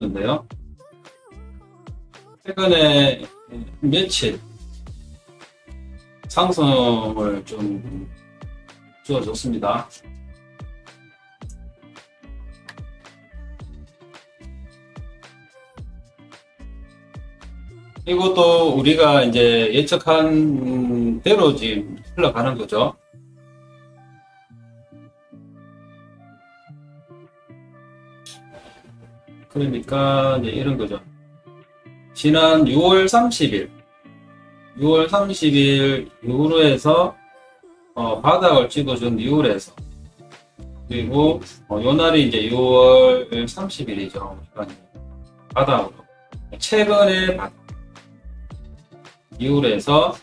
있는데요. 최근에 며칠 상승을 좀 주어졌습니다. 이것도 우리가 이제 예측한 대로 지금 흘러가는 거죠. 그러니까 이제 이런 거죠. 지난 6월 30일 이후로 해서 바닥을 찍어준 이후로 해서, 그리고 요 날이 이제 6월 30일이죠. 바닥으로 최근에 바닥 이후로 해서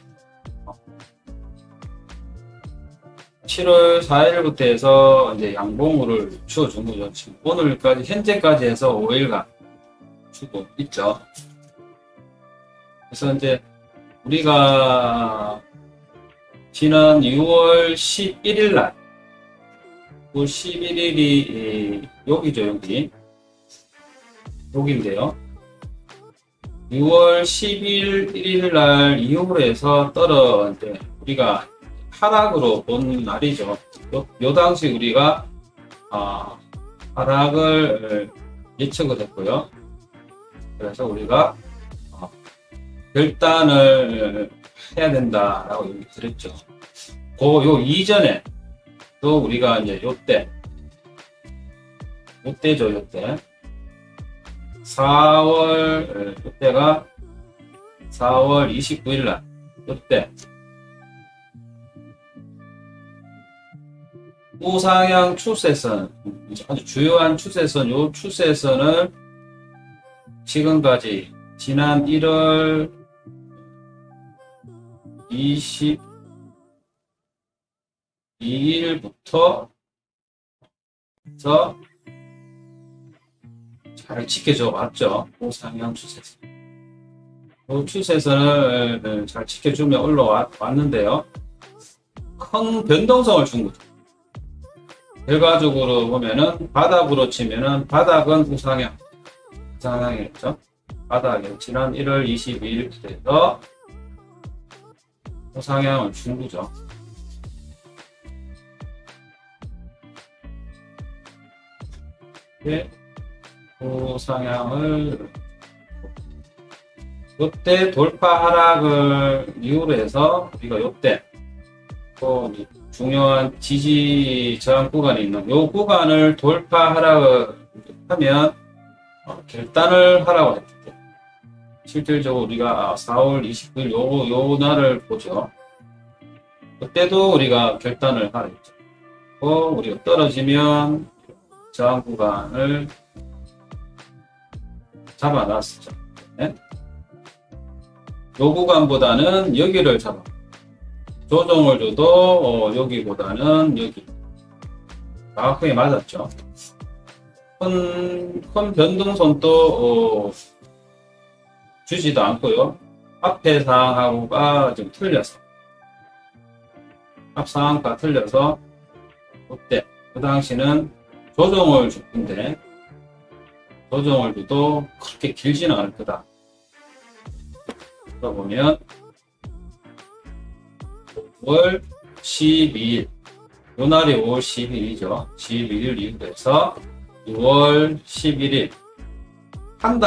7월 4일부터 해서 이제 양봉으로 주어준 거죠. 지금 오늘까지 현재까지 해서 5일간 주고 있죠. 그래서 이제 우리가 지난 6월 11일 날, 6월 11일이 여기죠, 여기인데요. 6월 11일 날 이후로 해서 이제 우리가 하락으로 본 날이죠. 요 당시 우리가 하락을 예측을 했고요. 그래서 우리가 결단을 해야 된다라고 얘기 드렸죠. 요 이전에 또 우리가 이제 요때죠. 4월 29일 날, 요때 우상향 추세선, 아주 주요한 추세선, 요 추세선을 지금까지 지난 1월 22일부터 해서 잘 지켜져 왔죠. 우상향 추세선. 이 추세선을 잘 지켜주며 올라왔는데요. 큰 변동성을 준 거죠. 결과적으로 보면은 바닥으로 치면은 바닥은 우상향이었죠. 바닥에 지난 1월 22일부터 해서 우상향을 준 거죠. 우상향을 요때 돌파 하락을 이유로 해서 우리가 요때 또 중요한 지지 저항 구간이 있는 요 구간을 돌파 하락을 하면 결단을 하라고 했죠. 실질적으로 우리가 4월 29일 요 날을 보죠. 그때도 우리가 결단을 하라 했죠. 우리가 떨어지면 저항 구간을 잡아놨었죠. 네? 요 구간보다는 여기를 조정을 줘도 여기보다는 여기 정확하게 맞았죠. 큰 변동선도 주지도 않고요. 앞에 상황하고가 좀 틀려서, 앞 상황과 틀려서 그때 그 당시는 조정을 줬는데 조정을 줘도 그렇게 길지는 않을 거다. 그러다 보면 5월 12일, 요 날이 5월 12일이죠. 12일 이후로 해서 6월 11일 한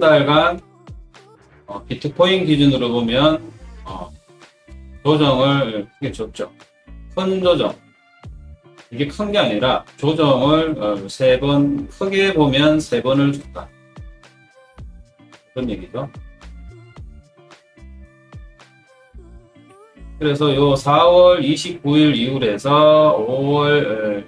달간 비트코인 기준으로 보면 조정을 크게 줬죠. 큰 조정, 이게 큰 게 아니라 조정을 3번, 크게 보면 3번을 줬다, 그런 얘기죠. 그래서 요 4월 29일 이후로 해서 5월,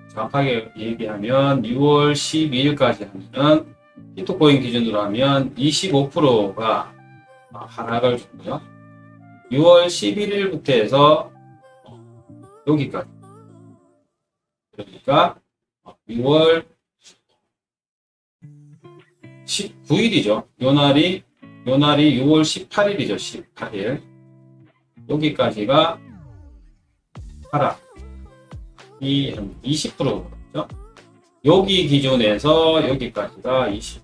정확하게 얘기하면 6월 12일까지 하면은 비트코인 기준으로 하면 25%가 하락을 줬고요. 6월 11일부터 해서 여기까지, 그러니까 6월 19일이죠. 요 날이 6월 18일이죠. 18일. 여기까지가 하락이 20%죠. 여기 기준에서 여기까지가 20%.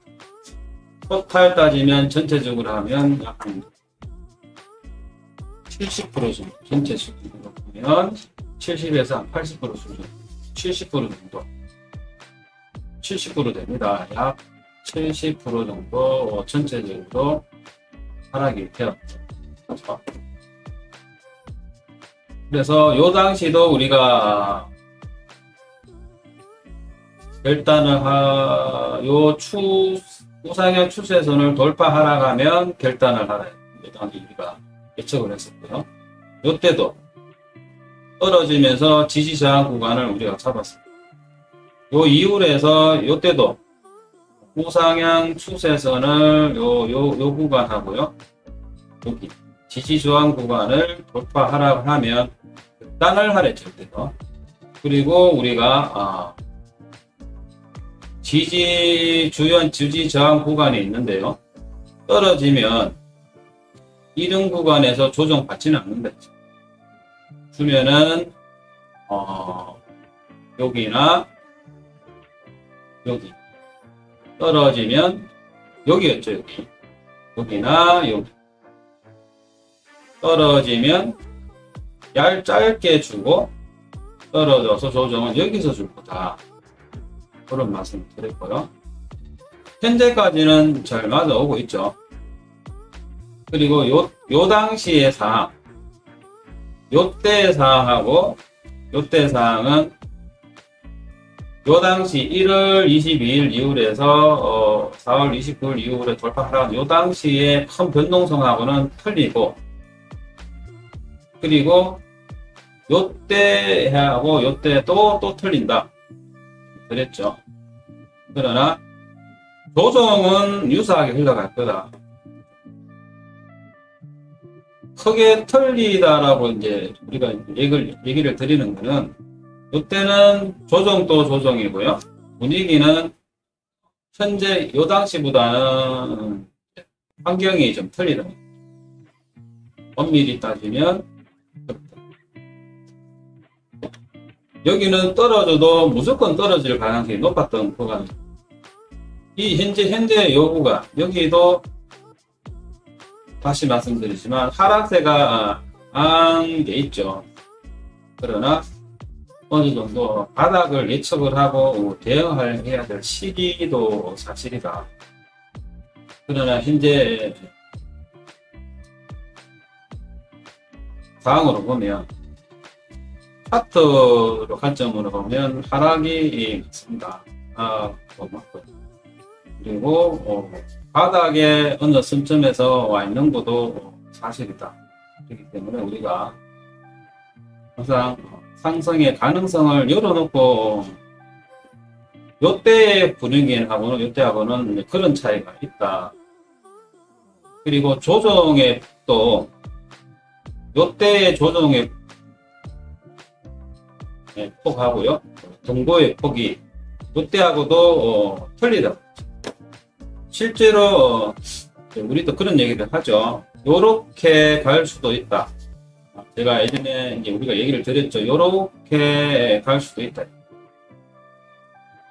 토탈 따지면 전체적으로 하면 약 70% 정도, 전체 수준으로 보면 70에서 한 80% 수준, 70% 정도, 70% 됩니다. 약 70% 정도 전체적으로 하락이 되었죠. 그래서 요 당시도 우리가 결단을 요 우상향 추세선을 돌파 하락하면 결단을 하라. 요 당시 우리가 예측을 했었고요. 요때도 떨어지면서 지지저항 구간을 우리가 잡았습니다. 요 이후로 해서 요때도 우상향 추세선을 요 구간하고요. 여기 지지저항 구간을 돌파 하락하면 결단을 하랬죠. 요때도. 그리고 우리가 주연 지지저항 구간이 있는데요. 떨어지면 이런 구간에서 조정받지는 않는다. 주면은 여기나 여기 떨어지면 여기였죠. 여기나 여기 떨어지면 짧게 주고 떨어져서 조정은 여기서 줄 거다. 그런 말씀을 드렸고요. 현재까지는 잘 맞아오고 있죠. 그리고 요 당시의 상황, 요때 상황하고 요때 상황은 요 당시 1월 22일 이후로 해서 4월 29일 이후로 돌파하라는 요 당시의 큰 변동성하고는 틀리고, 그리고 요때 하고 요때 또 틀린다 그랬죠. 그러나 조정은 유사하게 흘러갈 거다. 크게 틀리다라고 이제 우리가 얘기를 드리는 거는, 이때는 조정도 조정이고요. 분위기는 현재 요 당시보다는 환경이 좀 틀리다. 엄밀히 따지면 여기는 떨어져도 무조건 떨어질 가능성이 높았던 구간. 이 현재 요 구간, 여기도 다시 말씀드리지만 하락세가 안게 있죠. 그러나 어느 정도 바닥을 예측을 하고 대응을 해야 될 시기도 사실이다. 그러나 현재 상황으로 보면, 차트로 관점으로 보면 하락이 있습니다. 그리고 바닥에 어느 선점에서 와 있는 것도 사실이다. 그렇기 때문에 우리가 항상 상승의 가능성을 열어놓고, 요때의 분위기하고는 요때하고는 그런 차이가 있다. 그리고 조정의 또 요때의 조정의 폭하고요, 동고의 폭이 요때하고도 틀리다. 실제로 우리도 그런 얘기를 하죠. 요렇게 갈 수도 있다. 제가 예전에 이제 우리가 얘기를 드렸죠. 요렇게 갈 수도 있다.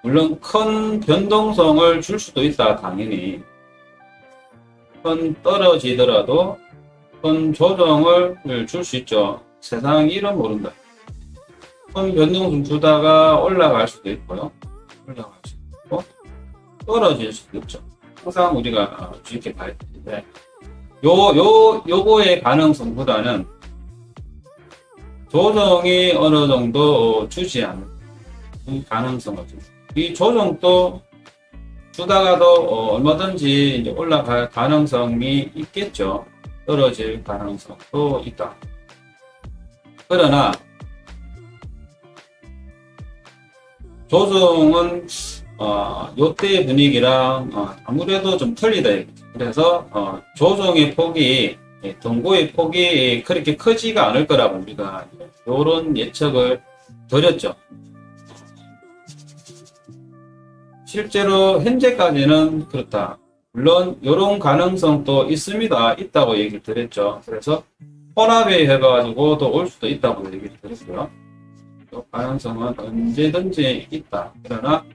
물론 큰 변동성을 줄 수도 있다. 당연히 큰 떨어지더라도 큰 조정을 줄 수 있죠. 세상 일은 모른다. 큰 변동성 주다가 올라갈 수도 있고요. 올라갈 수도 있고 떨어질 수도 있죠. 항상 우리가 주의깊게 봐야 되는데, 요거의 가능성보다는 조정이 어느 정도 주지 않는 가능성을 줍니다. 이 조정도 주다가도 얼마든지 이제 올라갈 가능성이 있겠죠. 떨어질 가능성도 있다. 그러나 조정은 요때의 분위기랑 아무래도 좀 틀리다. 그래서 조정의 폭이, 동고의 폭이 그렇게 크지가 않을 거라고 우리가 요런 예측을 드렸죠. 실제로 현재까지는 그렇다. 물론 요런 가능성도 있다고 얘기를 드렸죠. 그래서 혼합에 해가지고 또 올 수도 있다고 얘기를 드렸고요. 또 가능성은 언제든지 있다. 그러나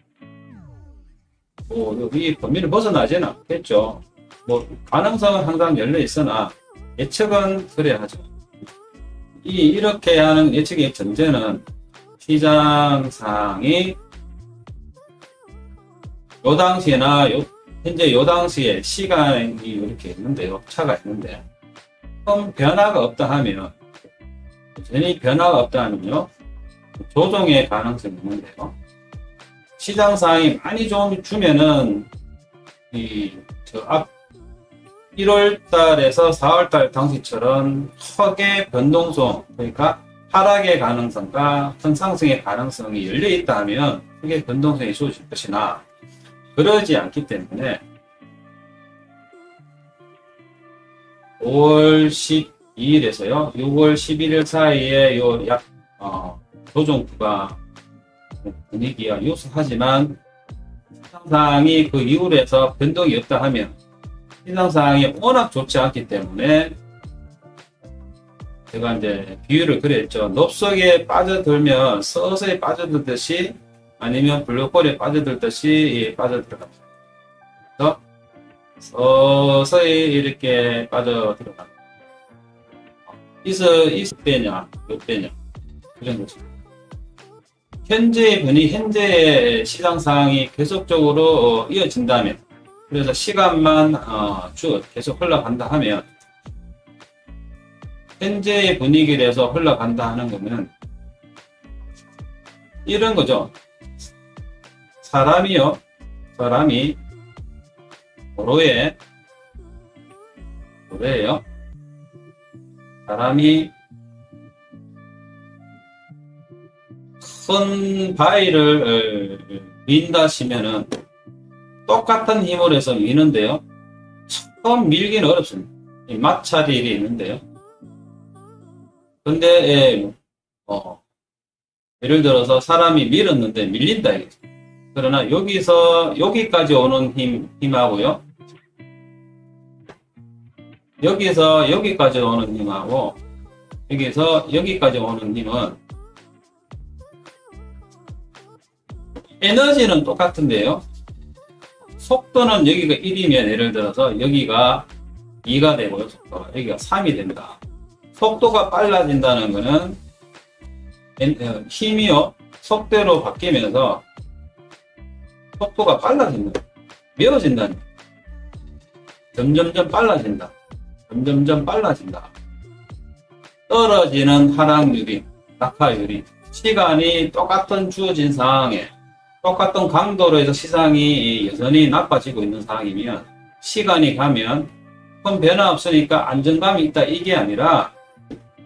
이 범위를 벗어나지는 않겠죠. 뭐 가능성은 항상 열려 있으나 예측은 그래야 하죠. 이렇게 하는 예측의 전제는 시장상이 요 당시나 현재 요 당시에 시간이 이렇게 있는데요. 차가 있는데 큰 변화가 없다 하면, 전혀 변화가 없다 하면요, 조정의 가능성이 있는데요. 시장상이 많이 좀 주면은 앞 1월달에서 4월달 당시처럼 크게 변동성, 그러니까 하락의 가능성과 상승의 가능성이 열려 있다 하면 크게 변동성이 주어질 것이나, 그러지 않기 때문에 5월 12일에서요 6월 11일 사이에 요 조정 구간 분위기가 유수하지만 시장상이 그 이후에서 변동이 없다 하면, 시장상이 워낙 좋지 않기 때문에 제가 이제 비유를 그랬죠. 넙석에 빠져들면 서서히 빠져들듯이, 아니면 블랙홀에 빠져들듯이 빠져들어갑니다. 그래서 서서히 이렇게 빠져들어갑니다. 있을 때냐, 몇 때냐, 그런 거죠. 현재의 시장 상황이 계속적으로 이어진다면, 그래서 시간만 계속 흘러간다 하면, 현재의 분위기에서 흘러간다 하는 거는 이런 거죠. 사람이 도로에요. 사람이 큰 바위를 민다 치면은 똑같은 힘을 해서 미는데요. 처음 밀기는 어렵습니다. 마찰이 있는데요. 근데 예를 들어서 사람이 밀었는데 밀린다 이거죠. 그러나 여기까지 오는 힘하고요, 여기서 여기까지 오는 힘하고 여기서 여기까지 오는 힘은 에너지는 똑같은데요, 속도는 여기가 1이면 예를 들어서 여기가 2가 되고요, 속도가 여기가 3이 됩니다. 속도가 빨라진다는 것은 힘이요, 속도로 바뀌면서 속도가 빨라진다, 메워진다, 점점점 빨라진다, 점점점 빨라진다. 떨어지는 하락률이, 낙하율이, 시간이 똑같은 주어진 상황에 똑같은 강도로 해서 시장이 여전히 나빠지고 있는 상황이면, 시간이 가면 큰 변화 없으니까 안정감이 있다 이게 아니라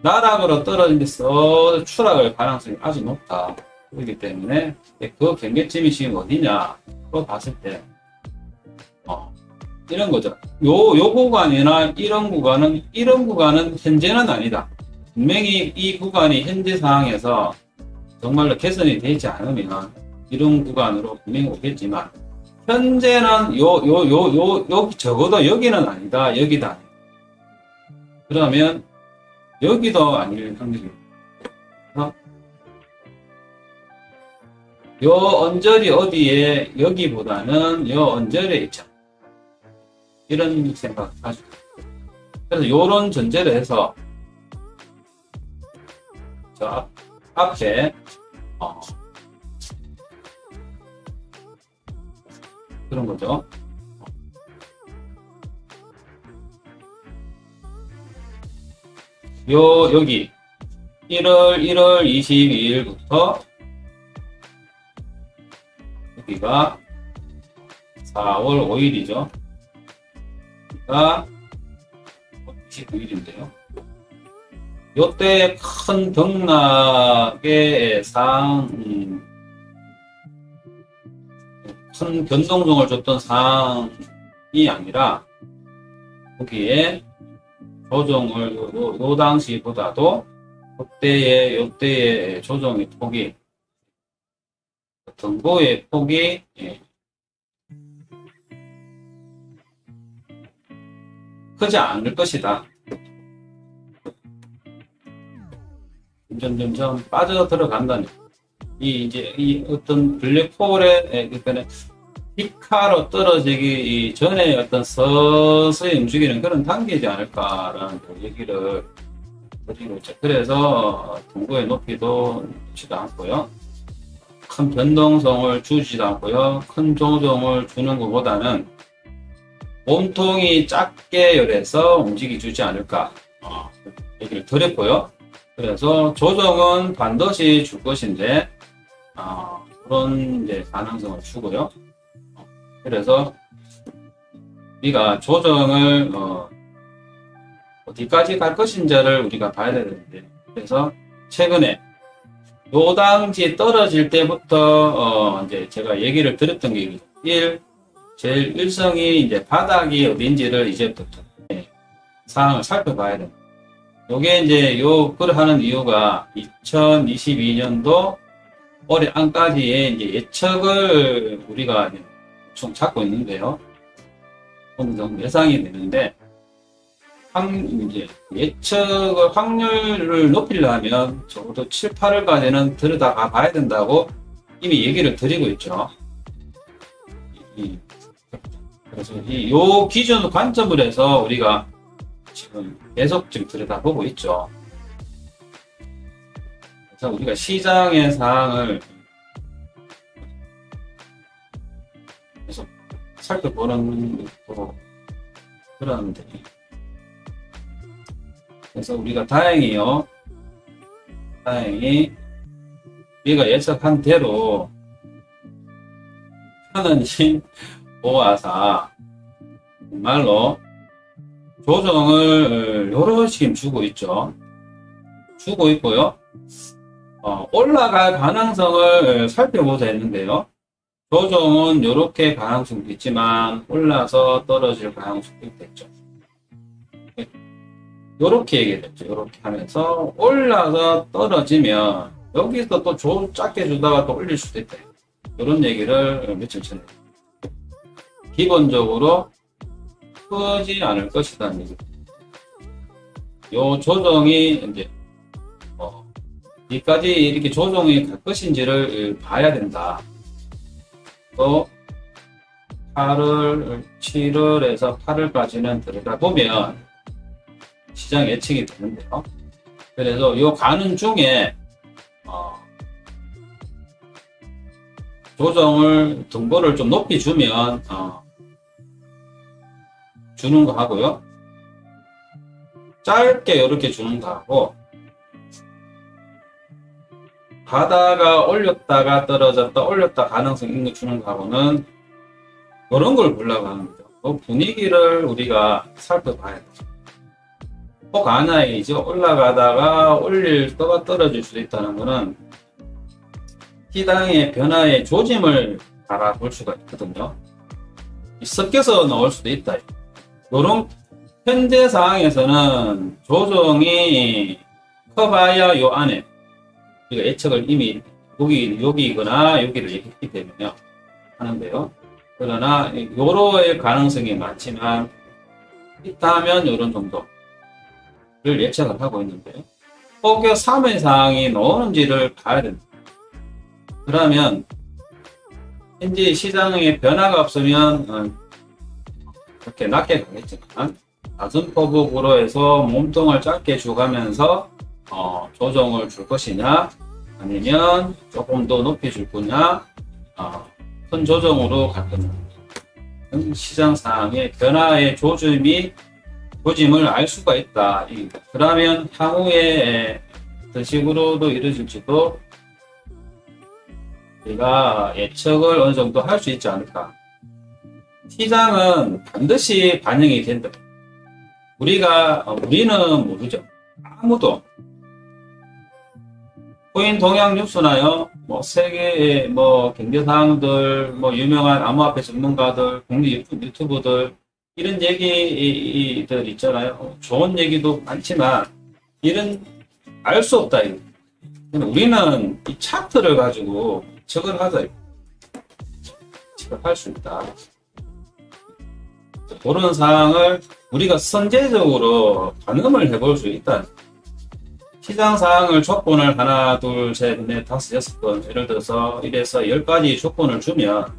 나락으로 떨어진 데서 추락할 가능성이 아주 높다. 그렇기 때문에 그 경계점이 지금 어디냐 그거 봤을 때 이런 거죠. 요 구간이나 이런 구간은 현재는 아니다. 분명히 이 구간이 현재 상황에서 정말로 개선이 되지 않으면 이런 구간으로 분명히 오겠지만, 현재는 여기 적어도 여기는 아니다, 여기다. 그러면 여기도 아닐 확률이. 요 언저리 어디에, 여기보다는 요 언저리에 있죠. 이런 생각 가지고. 그래서 요런 전제를 해서 저 앞에 그런 거죠. 여기 1월 22일부터 여기가 4월 5일이죠. 그러니까 29일인데요. 요때 큰 등락의 큰 변동성을 줬던 상황이 아니라, 거기에 조정을 요 당시보다도 요때의 조정의 폭이, 등보의 폭이 크지 않을 것이다. 점점 빠져 들어간다는, 이 어떤 블랙홀의, 그러니까 피카로 떨어지기 전에 어떤 서서히 움직이는 그런 단계이지 않을까라는 얘기를 드리고 있죠. 그래서 둥구의 높이도 높지도 않고요. 큰 변동성을 주지도 않고요. 큰 조정을 주는 것보다는 몸통이 작게 열해서 움직여주지 않을까 얘기를 드렸고요. 그래서 조정은 반드시 줄 것인데 그런 이제 가능성을 주고요. 그래서 우리가 조정을 어디까지 갈 것인지를 우리가 봐야 되는데, 그래서 최근에 요당지 떨어질 때부터 이제 제가 얘기를 드렸던 게 제일 일성이 이제 바닥이 어딘지를 이제부터 사항을 살펴봐야 됩니다. 요게 이제 요 글을 하는 이유가 2022년도 올해 안까지의 이제 예측을 우리가 총 잡고 있는데요. 어느 정도 예상이 되는데, 이제 예측을 확률을 높이려면 적어도 7, 8월까지는 들여다가 봐야 된다고 이미 얘기를 드리고 있죠. 그래서 요 기준 관점을 해서 우리가 지금 계속 지금 들여다보고 있죠. 그래서 우리가 시장의 상황을 계속 살펴보는 것도 그런데, 그래서 우리가 다행히 우리가 예측한 대로 편안히 모아서 정말로 조정을 여러 지금 주고 있죠. 주고 있고요. 올라갈 가능성을 살펴보자 했는데요. 조정은 이렇게 가능성도 있지만 올라서 떨어질 가능성도 있겠죠. 요렇게 얘기했죠. 요렇게 하면서 올라서 떨어지면 여기서 또 작게 주다가 또 올릴 수도 있다. 이런 얘기를 며칠 전에 기본적으로 크지 않을 것이라는 얘기. 요 조정이 이제 여기까지 이렇게 조정이 갈 것인지를 봐야 된다. 또 8월, 7월에서 8월까지는 들어가 보면 시장 예측이 되는데요. 그래서 이 가는 중에 조정을 등보를 좀 높이 주면 주는 거 하고요. 짧게 이렇게 주는 거 하고, 가다가 올렸다가 떨어졌다 올렸다 가능성 있는 거 주는 거 하고는 이런 걸 보려고 하는 거죠. 그 분위기를 우리가 살펴봐야 되죠. 혹 하나이죠. 올라가다가 올릴 때가 떨어질 수도 있다는 것은 시장의 변화의 조짐을 알아볼 수가 있거든요. 섞여서 나올 수도 있다. 이런 현재 상황에서는 조정이 커봐야 요 안에 우리가 예측을 이미 여기거나 여기를 얘기했기 때문에 하는데요. 그러나 요로의 가능성이 많지만 있다면 이런 정도 를 예측을 하고 있는데요. 혹여 3의 상황이 나오는지를 봐야 됩니다. 그러면 현재 시장의 변화가 없으면 그렇게 낮게 가겠지만 낮은 포복으로 해서 몸통을 짧게 주가면서 조정을 줄 것이냐 아니면 조금 더 높이 줄 거냐 큰 조정으로 갈 거냐 시장 상황의 변화의 조짐을 알 수가 있다. 그러면 향후에 어떤 식으로도 이루어질지도 우리가 예측을 어느 정도 할 수 있지 않을까. 시장은 반드시 반영이 된다. 우리는 모르죠. 아무도. 코인 동향 뉴스나요, 세계의 경제 상황들, 유명한 암호화폐 전문가들, 국내 유튜브들, 이런 얘기들 있잖아요. 좋은 얘기도 많지만, 이런, 알 수 없다. 우리는 이 차트를 가지고 예측을 하자. 예측을 할 수 있다. 그런 상황을 우리가 선제적으로 반응을 해볼 수 있다. 시장 상황을 조건을 하나, 둘, 셋, 넷, 다섯, 여섯 번, 예를 들어서 1에서 10가지 조건을 주면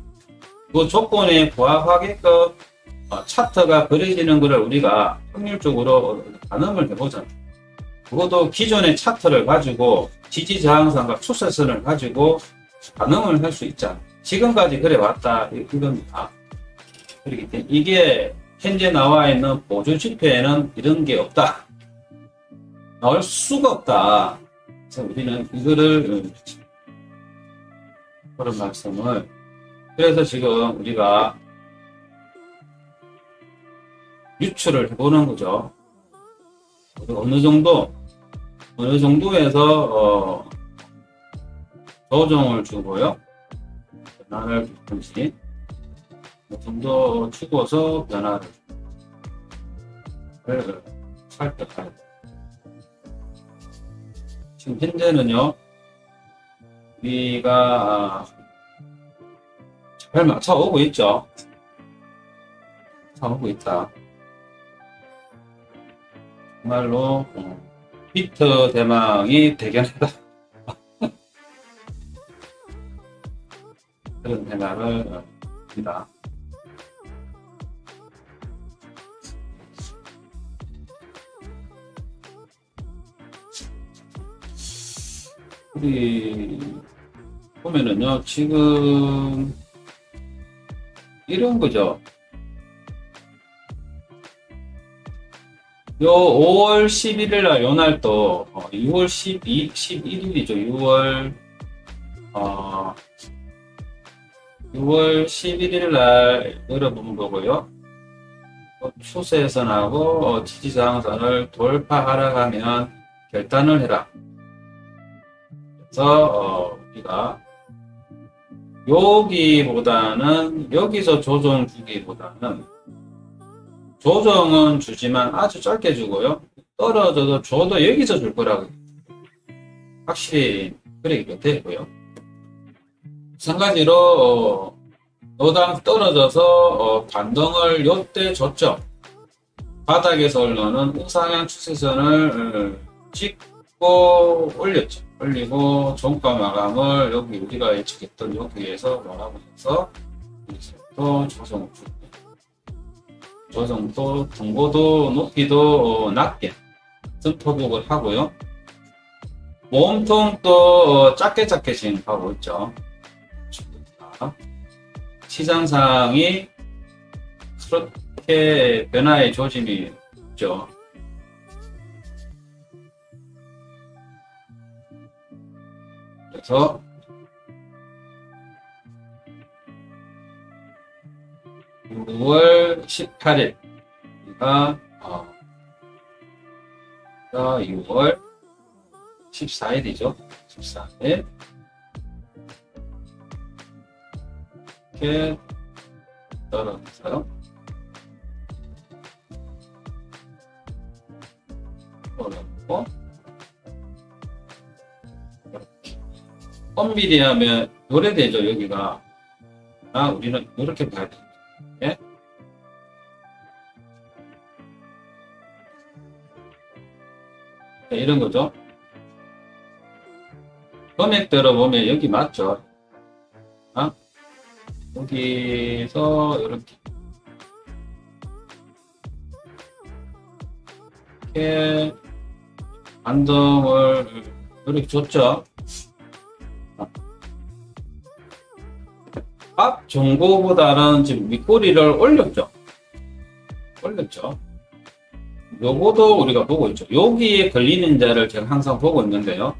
그 조건에 부합하게끔 차트가 그려지는 것을 우리가 확률적으로 가늠을 해보자. 그것도 기존의 차트를 가지고 지지 저항선과 추세선을 가지고 가늠을 할 수 있잖아. 지금까지 그래왔다 이겁니다. 그렇기 때문에 이게 현재 나와 있는 보조 지표에는 이런 게 없다. 나올 수가 없다. 그래서 우리는 이거를 그런 말씀을, 그래서 지금 우리가 유출을 해보는 거죠. 어느 정도에서 조정을 주고요. 변화를 조금씩 어느 정도 주고서 변화를 살펴봐야 돼요. 지금 현재는요, 우리가 잘 맞춰오고 있죠. 맞춰오고 있다. 정말로 비트 대망이 대견하다. 그런 생각을 합니다. 우리 보면은요, 지금 이런 거죠. 요 5월 11일 날 요날 또 6월 11일이죠. 6월 11일 날 여러분 보고요. 추세선하고 지지저항선을 돌파하러 가면 결단을 해라. 그래서 우리가 여기보다는, 여기서 조정 주기보다는, 조정은 주지만 아주 짧게 주고요. 떨어져도 줘도 여기서 줄 거라고 확실히 그렇게 되고요. 마찬가지로 노당 떨어져서 반등을 요때 줬죠. 바닥에서 올라오는 우상향 추세선을 찍고 올렸죠. 올리고 종가 마감을 여기 우리가 예측했던 여기에서 마감하면서 또 조정을 주고, 조정도 등고도 높이도 낮게 선포복을 하고요. 몸통도 작게 진행하고 있죠. 시장 상황이 그렇게 변화의 조짐이 있죠. 그래서 6월 18일 우리가 6월 14일이죠. 14일 이렇게 떨어져요. 떨어졌고, 이렇게 엄밀히 하면 요래 되죠. 여기가 우리는 이렇게 봐야 돼요. 예? 네, 이런 거죠. 금액대로 보면 여기 맞죠. 여기서 이렇게 반등을 이렇게 줬죠. 앞 정고보다는 지금 윗꼬리를 올렸죠. 요거도 우리가 보고 있죠. 여기에 걸리는 자를 제가 항상 보고 있는데요.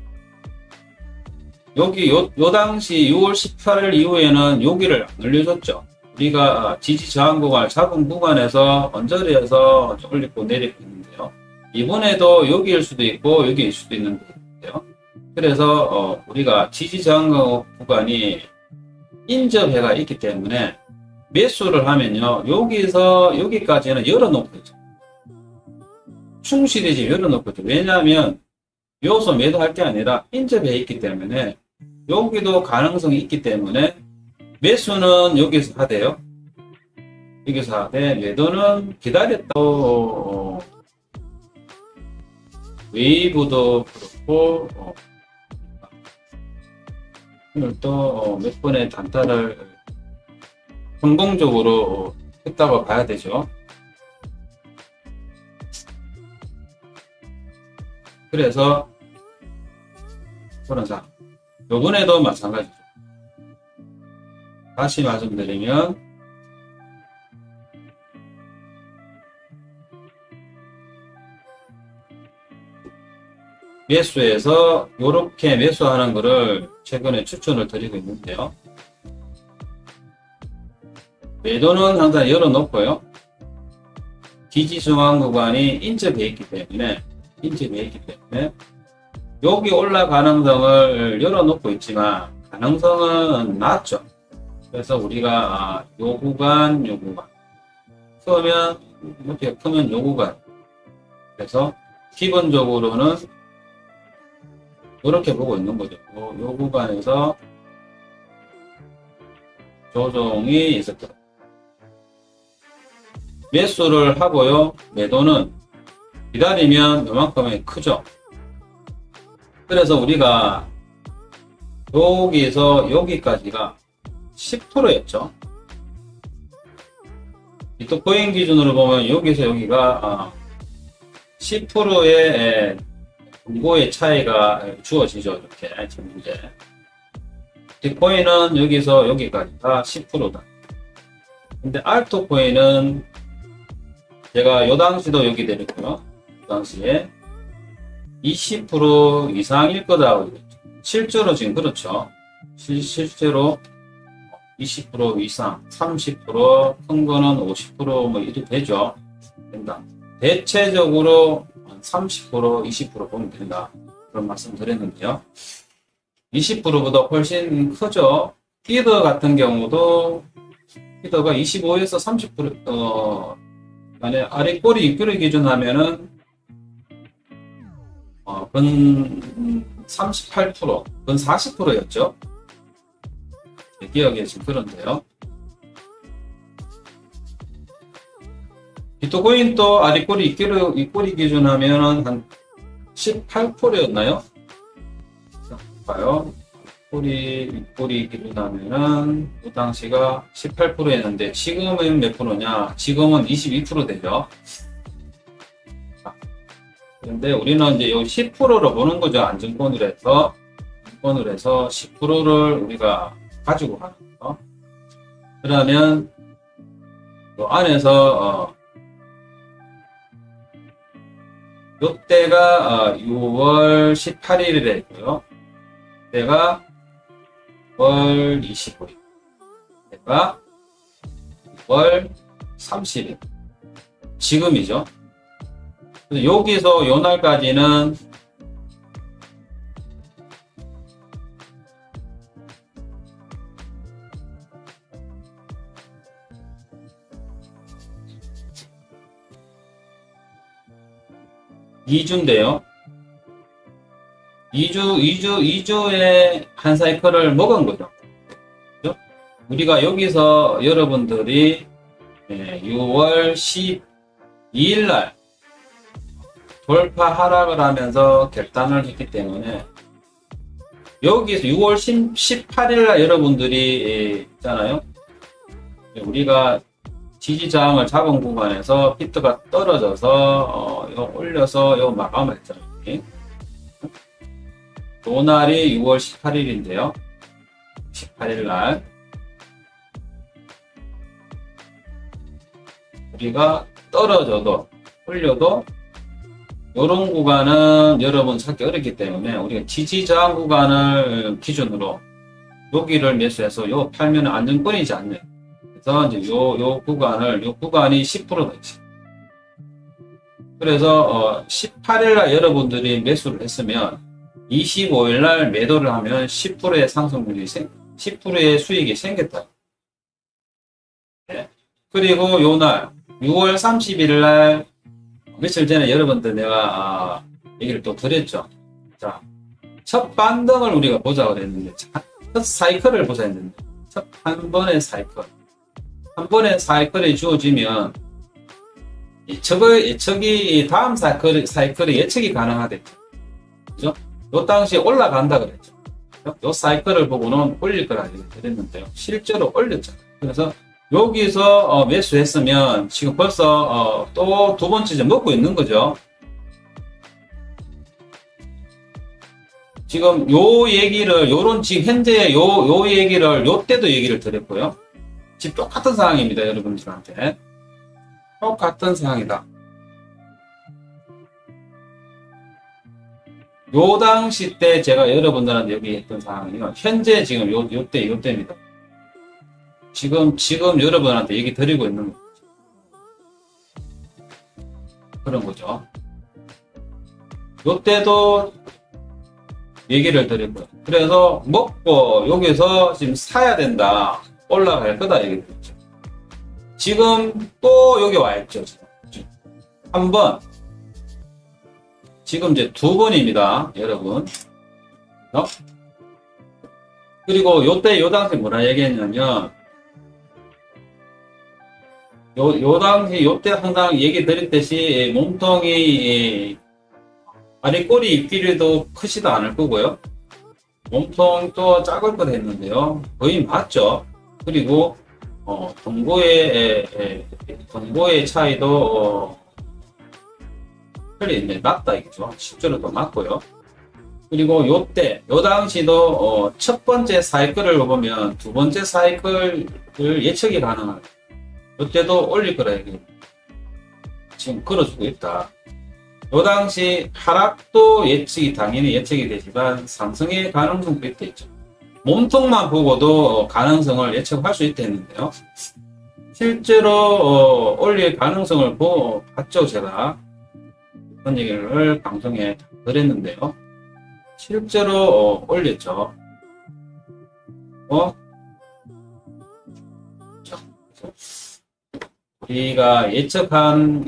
여기 요 당시 6월 18일 이후에는 여기를 안 올려줬죠. 우리가 지지 저항 구간을 잡은 구간에서 언저리에서 올리고 내리고 있는데요. 이번에도 여기일 수도 있고 여기일 수도 있는데요. 그래서 우리가 지지 저항 구간이 인접해가 있기 때문에 매수를 하면요, 여기서 여기까지는 열어놓고 있죠. 충실히 지금 열어놓고 있죠. 왜냐하면 여기서 매도할 게 아니라 인접해 있기 때문에, 여기도 가능성이 있기 때문에 매수는 여기서 하대요. 여기서 하되, 매도는 기다렸다고 웨이브도 그렇고 오늘 또 몇 번의 단타를 성공적으로 했다고 봐야 되죠. 그래서 그런 상 요번에도 마찬가지죠. 다시 말씀드리면 매수에서 이렇게 매수하는 것을 최근에 추천을 드리고 있는데요. 매도는 항상 열어놓고요. 지지저항 구간이 인접해 있기 때문에 여기 올라 가능성을 열어놓고 있지만 가능성은 낮죠. 그래서 우리가 요 구간 크면 이렇게 크면 요 구간, 그래서 기본적으로는 이렇게 보고 있는 거죠. 요 구간에서 조정이 있었다. 매수를 하고요. 매도는 기다리면 요만큼이 크죠. 그래서 우리가 여기서 여기까지가 10%였죠. 비트코인 기준으로 보면 여기서 여기가 10%의 공고의 차이가 주어지죠. 이렇게 지금 이제 비트코인은 여기서 여기까지가 10%다. 근데 알트코인은 제가 요 당시도 여기 내렸고요. 요 당시에 20% 이상일 거다. 실제로 지금 그렇죠. 실제로 20% 이상, 30%, 큰 거는 50% 뭐 이렇게 되죠. 된다. 대체적으로 30%, 20% 보면 된다. 그런 말씀 드렸는데요. 20%보다 훨씬 크죠. 피더 같은 경우도 피더가 25에서 30%, 만약 아래 꼬리 기준 하면은 건 38%, 건 40%였죠. 기억에 지금 그런데요. 비트코인도 아래 꼬리 윗꼬리 기준 하면은 한 18%였나요? 봐요. 윗꼬리 기준 하면은 그 당시가 18%였는데 지금은 몇 프로냐? 지금은 22% 되죠. 그런데 우리는 이제 요 10%로 보는 거죠. 안정권으로 해서 10%를 우리가 가지고 가는 거. 그러면 요 안에서 요때가 6월 18일이고요. 때가 6월 25일. 때가 6월 30일. 지금이죠. 여기서 요 날까지는 (2주인데요) 2주의 한 사이클을 먹은 거죠. 그죠? 우리가 여기서 여러분들이 6월 12일 날 돌파 하락을 하면서 결단을 했기 때문에 여기서 6월 18일 날 여러분들이 있잖아요. 우리가 지지저항을 잡은 구간에서 비트가 떨어져서 올려서 요 마감을 했잖아요. 요 날이 6월 18일인데요. 18일 날 우리가 떨어져도 올려도 요런 구간은 여러분 찾기 어렵기 때문에 우리가 지지저항 구간을 기준으로 여기를 매수해서 요 팔면 안정권이지 않네요. 그래서 이제 요 구간이 10%다 있어요. 그래서 18일날 여러분들이 매수를 했으면 25일날 매도를 하면 10%의 상승률이 10%의 수익이 생겼다. 네. 그리고 요날 6월 30일날 며칠 전에 여러분들 내가 얘기를 또 드렸죠. 자, 첫 반등을 우리가 보자고 그랬는데 첫 사이클을 보자 했는데 한 번의 사이클이 주어지면 예측이 다음 사이클이 예측이 가능하댔죠. 그죠? 요 당시에 올라간다 그랬죠. 요 사이클을 보고는 올릴 거라 그랬는데요. 실제로 올렸잖아요. 그래서 여기서 매수했으면 지금 벌써 또 두 번째 먹고 있는 거죠. 지금 요 얘기를 요런 지금 현재 요 얘기를 요 때도 얘기를 드렸고요. 지금 똑같은 상황입니다. 여러분들한테 똑같은 상황이다. 요 당시 때 제가 여러분들한테 얘기했던 상황이요. 현재 지금 요때입니다. 지금 여러분한테 얘기 드리고 있는 그런 거죠. 요때도 얘기를 드리고요. 그래서 먹고 여기서 지금 사야 된다. 올라갈 거다 얘기 드렸죠. 지금 또 여기 와 있죠. 한 번. 지금 이제 두 번입니다. 여러분. 그리고 요때 요 당시 뭐라 얘기했냐면 요 당시 요때 항상 얘기 드렸듯이 몸통이 아래 꼬리 길이도 크지도 않을 거고요. 몸통도 작을 거다 했는데요. 거의 맞죠. 그리고 동고의 차이도 틀리 낮다 이거죠. 실제로 더 낮고요. 그리고 요때 요 당시도 첫 번째 사이클을 보면 두 번째 사이클을 예측이 가능한. 요때도 올릴 거라 얘기 지금 걸어주고 있다. 요 당시 하락도 당연히 예측이 되지만 상승의 가능성도 있다 있죠. 몸통만 보고도 가능성을 예측할 수 있다 했는데요. 실제로 올릴 가능성을 봤죠. 제가 그런 얘기를 방송에 드렸는데요. 실제로 올렸죠. 우리가 예측한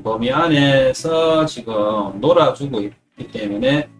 범위 안에서 지금 놀아주고 있기 때문에